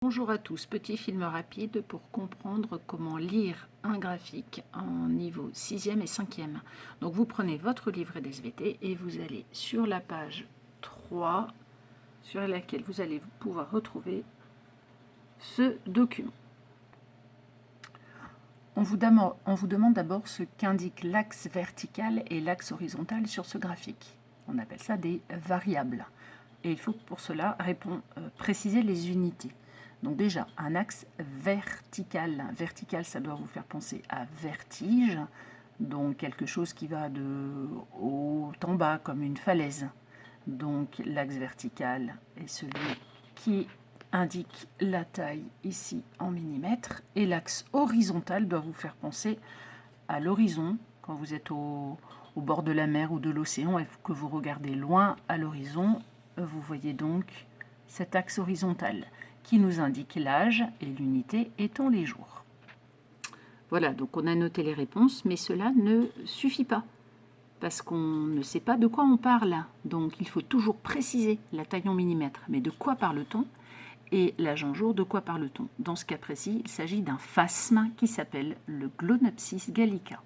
Bonjour à tous, petit film rapide pour comprendre comment lire un graphique en niveau 6e et 5e. Donc vous prenez votre livret d'SVT et vous allez sur la page 3 sur laquelle vous allez pouvoir retrouver ce document. On vous demande d'abord ce qu'indique l'axe vertical et l'axe horizontal sur ce graphique. On appelle ça des variables. Et il faut pour cela préciser les unités. Donc déjà, un axe vertical. Vertical, ça doit vous faire penser à vertige, donc quelque chose qui va de haut en bas, comme une falaise. Donc l'axe vertical est celui qui indique la taille ici en millimètres, et l'axe horizontal doit vous faire penser à l'horizon, quand vous êtes au bord de la mer ou de l'océan et que vous regardez loin à l'horizon, vous voyez donc cet axe horizontal qui nous indique l'âge et l'unité étant les jours. Voilà, donc on a noté les réponses, mais cela ne suffit pas, parce qu'on ne sait pas de quoi on parle. Donc il faut toujours préciser la taille en millimètres. Mais de quoi parle-t-on? Et l'âge en jours, de quoi parle-t-on? Dans ce cas précis, il s'agit d'un phasme qui s'appelle le Glonopsis gallica.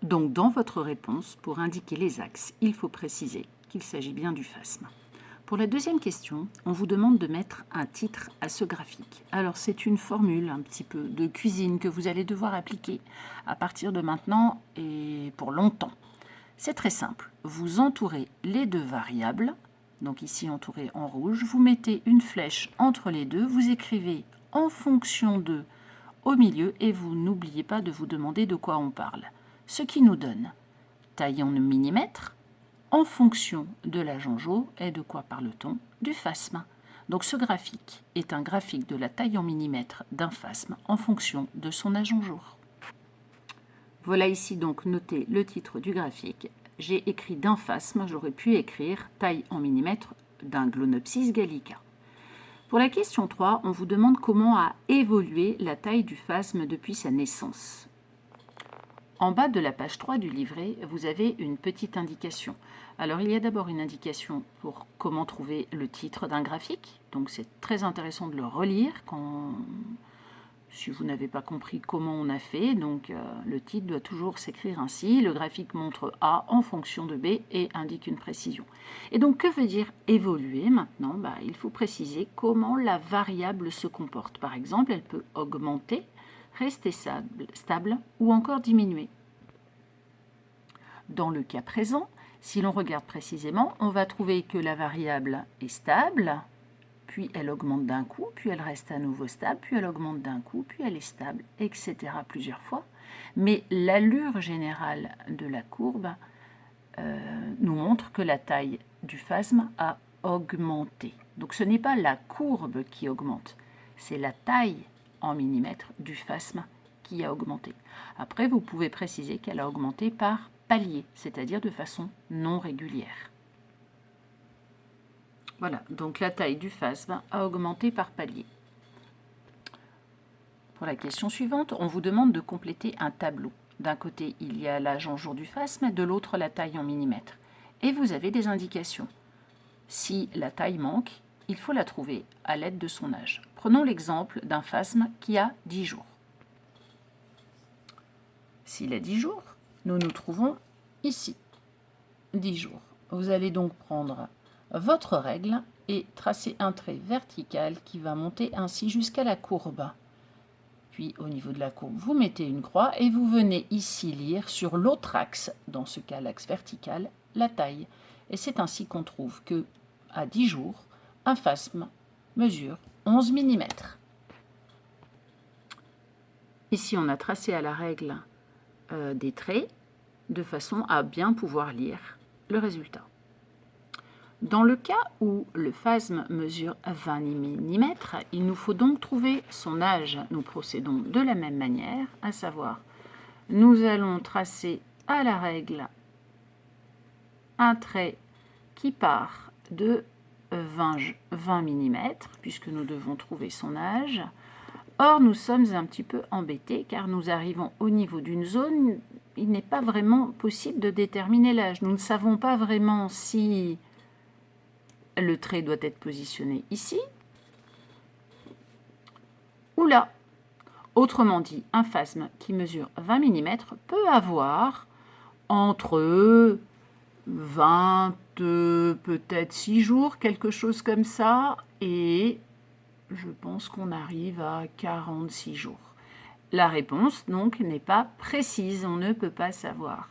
Donc dans votre réponse, pour indiquer les axes, il faut préciser qu'il s'agit bien du phasme. Pour la deuxième question, on vous demande de mettre un titre à ce graphique. Alors c'est une formule un petit peu de cuisine que vous allez devoir appliquer à partir de maintenant et pour longtemps. C'est très simple, vous entourez les deux variables, donc ici entouré en rouge, vous mettez une flèche entre les deux, vous écrivez en fonction de au milieu et vous n'oubliez pas de vous demander de quoi on parle. Ce qui nous donne taille en millimètres, en fonction de l'âge en jour, et de quoi parle-t-on? Du phasme. Donc ce graphique est un graphique de la taille en millimètres d'un phasme en fonction de son âge en jour. Voilà ici donc noté le titre du graphique. J'ai écrit d'un phasme, j'aurais pu écrire taille en millimètres d'un Glonopsis gallica. Pour la question 3, on vous demande comment a évolué la taille du phasme depuis sa naissance. En bas de la page 3 du livret, vous avez une petite indication. Alors, il y a d'abord une indication pour comment trouver le titre d'un graphique. Donc, c'est très intéressant de le relire si vous n'avez pas compris comment on a fait. Donc, le titre doit toujours s'écrire ainsi. Le graphique montre A en fonction de B et indique une précision. Et donc, que veut dire évoluer maintenant? Il faut préciser comment la variable se comporte. Par exemple, elle peut augmenter, rester stable ou encore diminuer. Dans le cas présent, si l'on regarde précisément, on va trouver que la variable est stable, puis elle augmente d'un coup, puis elle reste à nouveau stable, puis elle augmente d'un coup, puis elle est stable, etc. plusieurs fois. Mais l'allure générale de la courbe nous montre que la taille du phasme a augmenté. Donc ce n'est pas la courbe qui augmente, c'est la taille en millimètres du phasme qui a augmenté. Après, vous pouvez préciser qu'elle a augmenté par palier, c'est-à-dire de façon non régulière. Voilà, donc la taille du phasme a augmenté par palier. Pour la question suivante, on vous demande de compléter un tableau. D'un côté, il y a l'âge en jours du phasme, de l'autre, la taille en millimètres. Et vous avez des indications. Si la taille manque, il faut la trouver à l'aide de son âge. Prenons l'exemple d'un phasme qui a 10 jours. S'il a 10 jours, nous nous trouvons ici. 10 jours. Vous allez donc prendre votre règle et tracer un trait vertical qui va monter ainsi jusqu'à la courbe. Puis au niveau de la courbe, vous mettez une croix et vous venez ici lire sur l'autre axe, dans ce cas l'axe vertical, la taille. Et c'est ainsi qu'on trouve que à 10 jours, un phasme mesure 11 mm. Ici, on a tracé à la règle des traits de façon à bien pouvoir lire le résultat. Dans le cas où le phasme mesure 20 mm, il nous faut donc trouver son âge. Nous procédons de la même manière, à savoir, nous allons tracer à la règle un trait qui part de 20 mm, puisque nous devons trouver son âge. Or, nous sommes un petit peu embêtés, car nous arrivons au niveau d'une zone, il n'est pas vraiment possible de déterminer l'âge. Nous ne savons pas vraiment si le trait doit être positionné ici, là. Autrement dit, un phasme qui mesure 20 mm peut avoir entre 20, peut-être 6 jours, quelque chose comme ça, et je pense qu'on arrive à 46 jours. La réponse, donc, n'est pas précise, on ne peut pas savoir.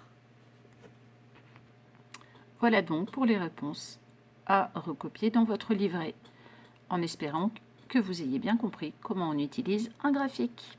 Voilà donc pour les réponses à recopier dans votre livret, en espérant que vous ayez bien compris comment on utilise un graphique.